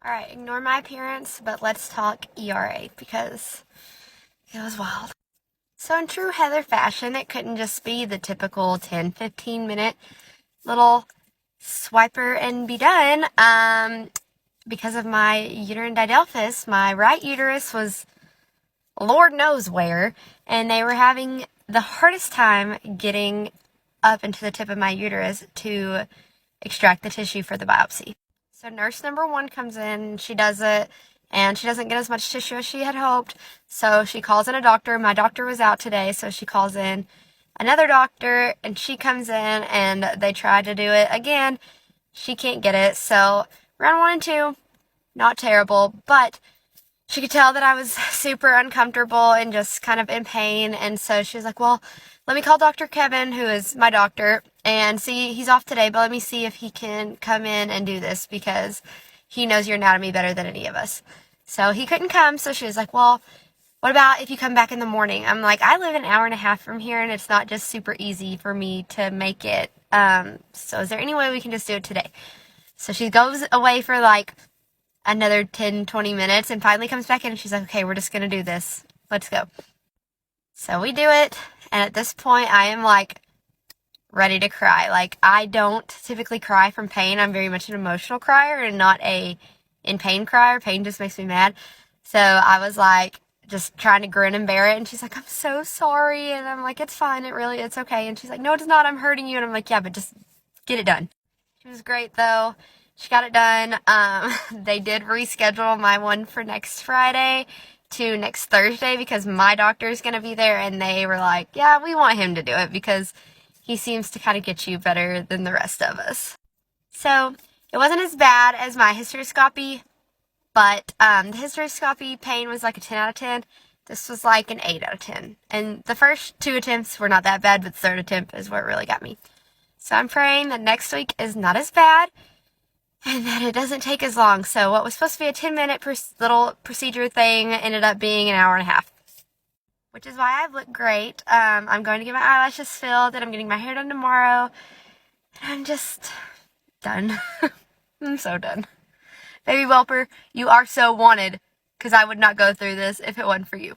Alright, ignore my appearance, but let's talk ERA because it was wild. So in true Heather fashion, it couldn't just be the typical 10-15 minute little swiper and be done. Because of my uterine didelphys, my right uterus was Lord knows where, and they were having the hardest time getting up into the tip of my uterus to extract the tissue for the biopsy. So nurse number 1 comes in, she does it, and she doesn't get as much tissue as she had hoped, so she calls in a doctor. My doctor was out today, so she calls in another doctor, and she comes in, and they try to do it again. She can't get it, so round 1 and 2, not terrible, but she could tell that I was super uncomfortable and just kind of in pain, and so she was like, well, let me call Dr. Kevin, who is my doctor, and see, he's off today, but let me see if he can come in and do this, because he knows your anatomy better than any of us. So he couldn't come, so she was like, well, what about if you come back in the morning? I'm like, I live an hour and a half from here, and it's not just super easy for me to make it, so is there any way we can just do it today? So she goes away for like another 10-20 minutes and finally comes back in, and she's like, okay, we're just gonna do this, let's go. So we do it, and at this point I am like ready to cry. Like, I don't typically cry from pain. I'm very much an emotional crier and not a in pain crier. Pain just makes me mad. So I was like just trying to grin and bear it, and she's like, I'm so sorry, and I'm like, it's fine, it's okay, and she's like, no, it's not, I'm hurting you, and I'm like, yeah, but just get it done. She was great though. She got it done. They did reschedule my one for next Friday to next Thursday because my doctor is going to be there, and they were like, yeah, we want him to do it because he seems to kind of get you better than the rest of us. So it wasn't as bad as my hysteroscopy, but the hysteroscopy pain was like a 10 out of 10. This was like an 8 out of 10. And the first 2 attempts were not that bad, but the third attempt is what really got me. So I'm praying that next week is not as bad and that it doesn't take as long. So what was supposed to be a 10-minute little procedure thing ended up being an hour and a half, which is why I've looked great. I'm going to get my eyelashes filled, and I'm getting my hair done tomorrow. And I'm just done. I'm so done. Baby Whelper, you are so wanted, because I would not go through this if it wasn't for you.